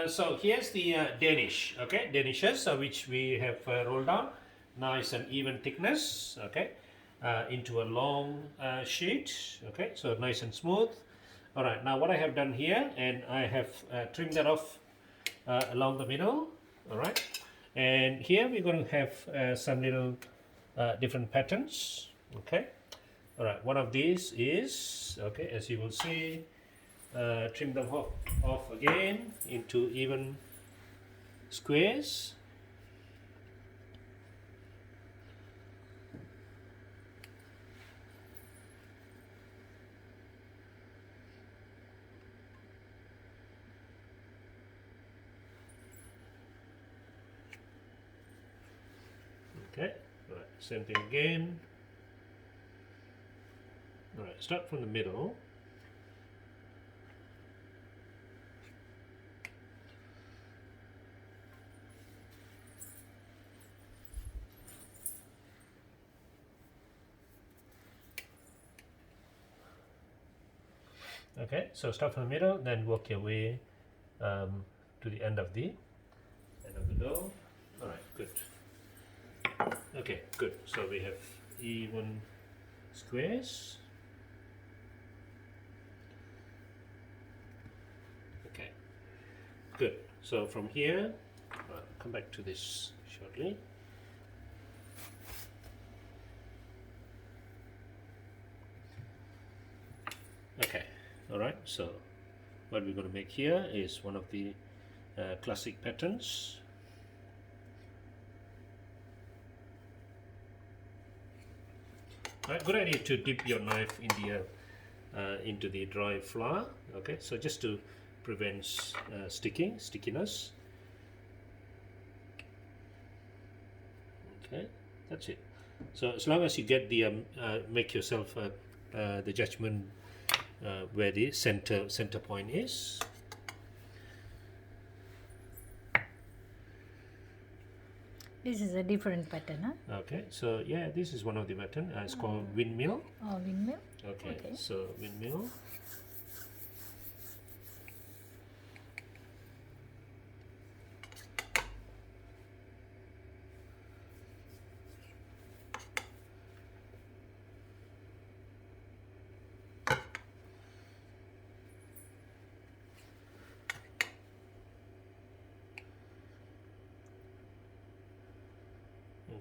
So here's the Danish, okay, Danishes, which we have rolled down, nice and even thickness, okay, into a long sheet, okay, so nice and smooth. All right, now what I have done here, and I have trimmed that off along the middle, all right, and here we're going to have some little different patterns, okay. All right, one of these is, okay, as you will see, trim them off again into even squares. Okay, all right, same thing again. All right, start from the middle. Okay, so start from the middle, then work your way to the end of the dough. All right, good. Okay, good. So we have even squares. Okay, good. So from here, I'll come back to this shortly. Okay, all right. So what we're going to make here is one of the classic patterns. Right, good idea to dip your knife in the into the dry flour. Okay, so just to prevent stickiness. Okay, that's it. So as long as you get the make yourself the judgment where the center point is. This is a different pattern, huh? Okay, so yeah, this is one of the pattern. It's called Windmill. Oh, windmill. Okay, so Windmill.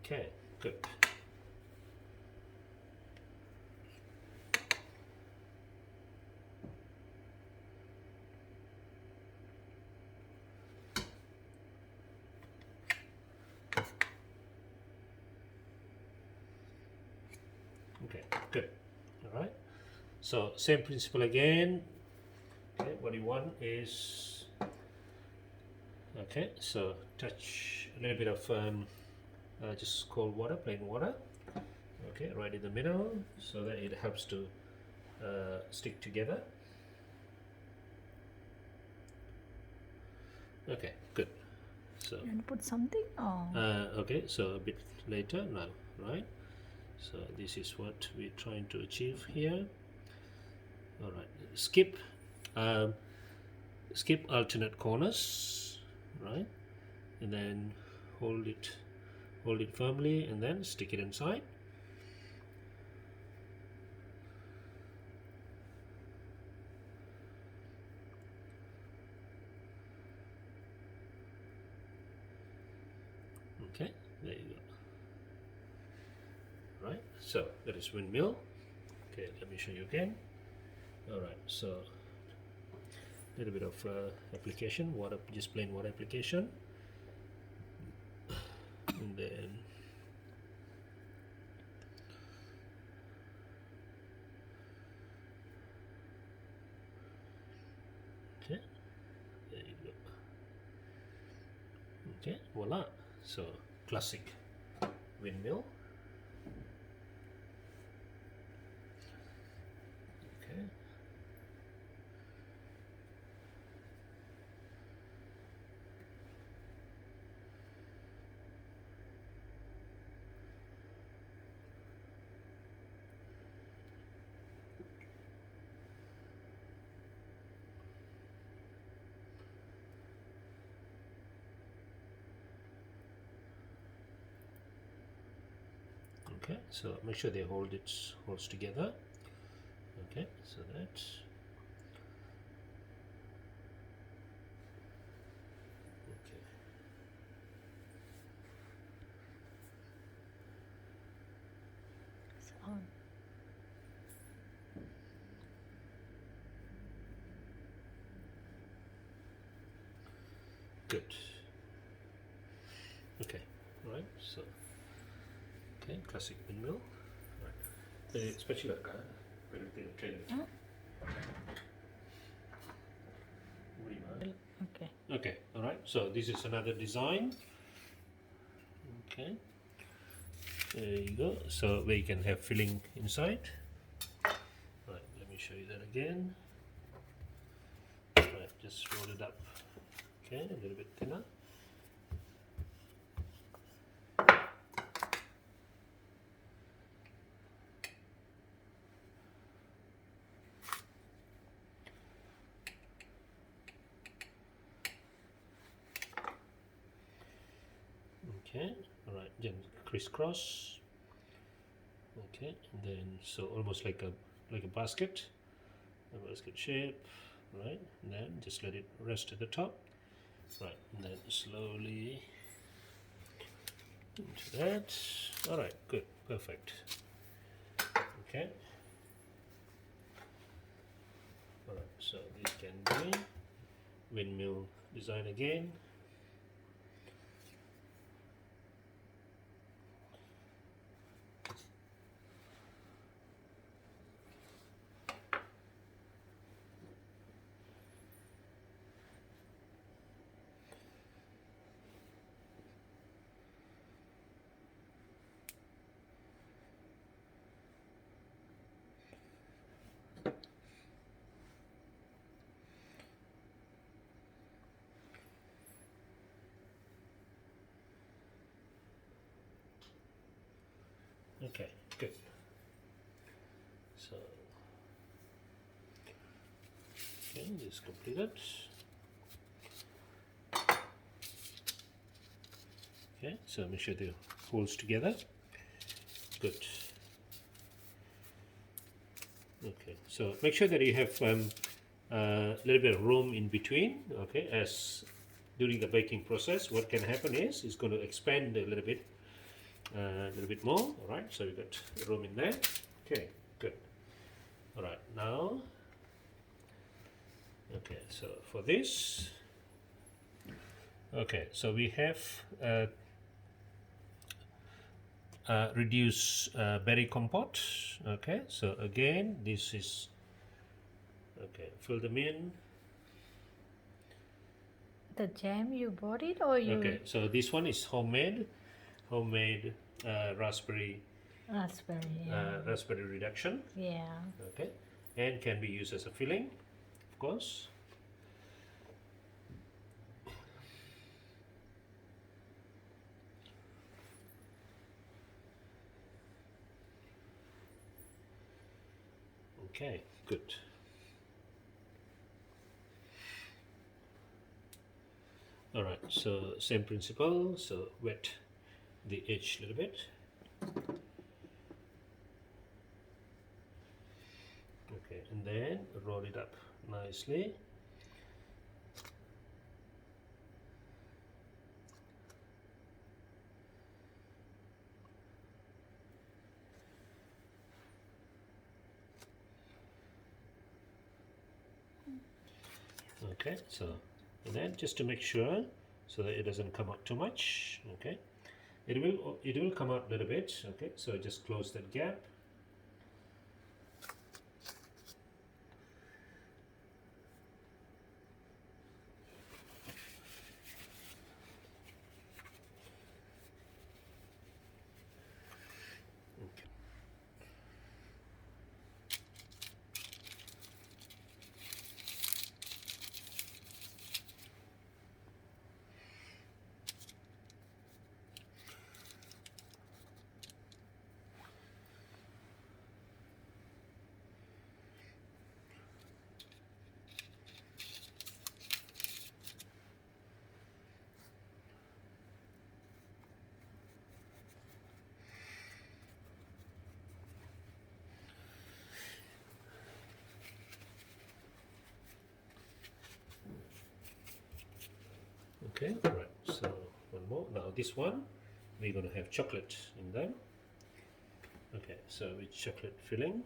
Okay, good. Okay, good. All right. So same principle again. Okay, what you want is, okay, so touch a little bit of just cold water, plain water. Okay, right in the middle, so that it helps to stick together. Okay, good. So You want to put something? Oh. okay, so a bit later now, right? So this is what we're trying to achieve here. All right, skip alternate corners, right? And then hold it firmly, and then stick it inside. Okay, there you go. Right, so that is Windmill. Okay, let me show you again. All right, so a little bit of application, water, just plain water application, and then okay, there you go. Okay, voila. So classic Windmill. Okay. Okay, so make sure they holds together. Okay, so that. Okay. It's on. Good. Okay, right. So, okay, classic windmill. Right. Especially like Huh? Right. Okay. Okay, all right. So this is another design. Okay, there you go. So where you can have filling inside. Right. Let me show you that again. Right. Just roll it up. Okay, a little bit thinner. Okay, all right. Then crisscross. Okay, and then so almost like a basket shape, right? And then just let it rest at the top, right? And then slowly into that. All right, good, perfect. Okay. All right, so this can be windmill design again. Okay, good. So, okay, this is completed. Okay, so make sure the holds together. Good. Okay, so make sure that you have a little bit of room in between. Okay, as during the baking process, what can happen is it's going to expand a little bit more. All right, so we got room in there. Okay, good. All right, now. Okay, so for this. Okay, so we have reduce berry compote. Okay, so again this is okay, fill them in. The jam you bought it or you? Okay, so this one is homemade raspberry Raspberry. Yeah. raspberry reduction. Yeah. Okay, and can be used as a filling, of course. Okay, good. All right, so same principle. So wet the edge a little bit. Okay, and then roll it up nicely. Okay, so and then just to make sure so that it doesn't come out too much. Okay, it will come out a little bit. Okay, so just close that gap. Okay. Okay, right. So one more. Now this one, we're gonna have chocolate in them. Okay, so with chocolate filling.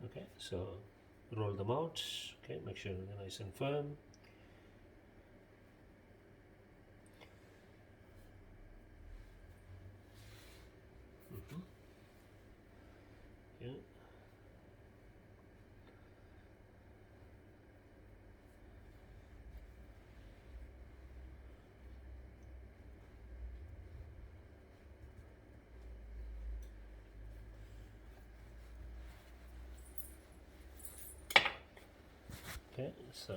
Okay, so roll them out. Okay, make sure they're nice and firm. Yeah. Okay, so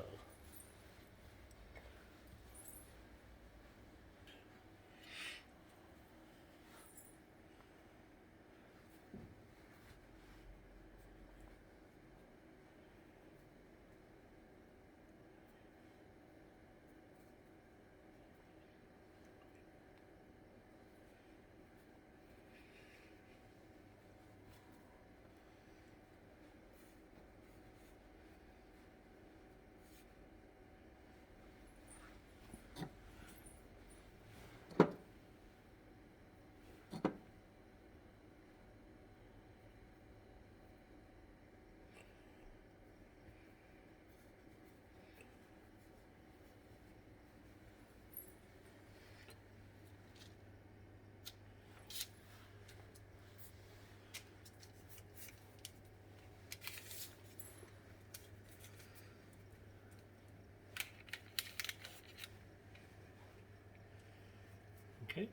okay,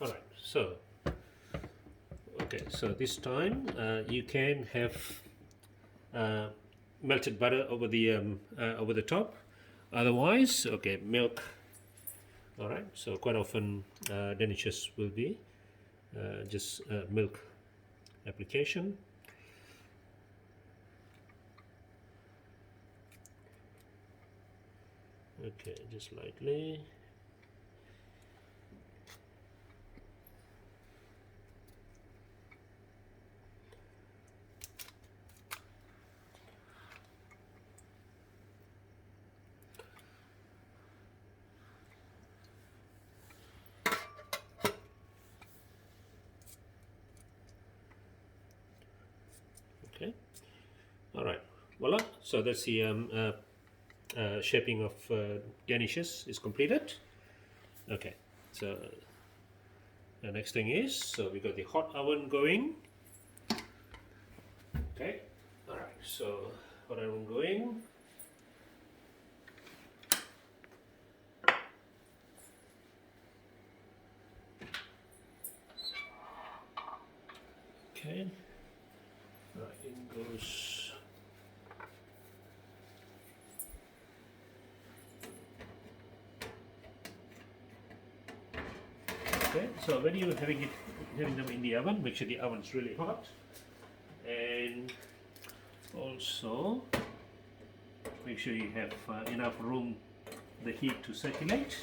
all right. So okay, so this time you can have uh, melted butter over the top. Otherwise, okay, milk. All right. So quite often Danishes will be just milk application. Okay, just lightly. Okay. All right. Voila. So that's the shaping of Danishes is completed. Okay. So the next thing is, so we got the hot oven going. Okay. All right. So hot oven going. Okay. Right, in goes. Okay. So when you're having them in the oven, make sure the oven's really hot, and also make sure you have enough room, the heat to circulate.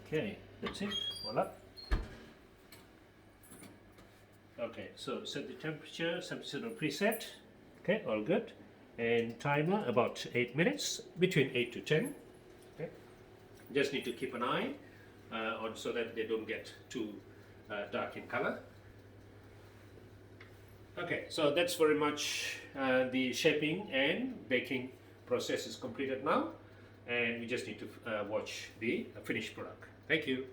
Okay, that's it. Voila. Okay, so set the temperature, substitute on preset. Okay, all good. And timer about 8 minutes, between 8 to 10. Okay, just need to keep an eye on so that they don't get too dark in color. Okay, so that's very much the shaping and baking process is completed now, and we just need to watch the finished product. Thank you.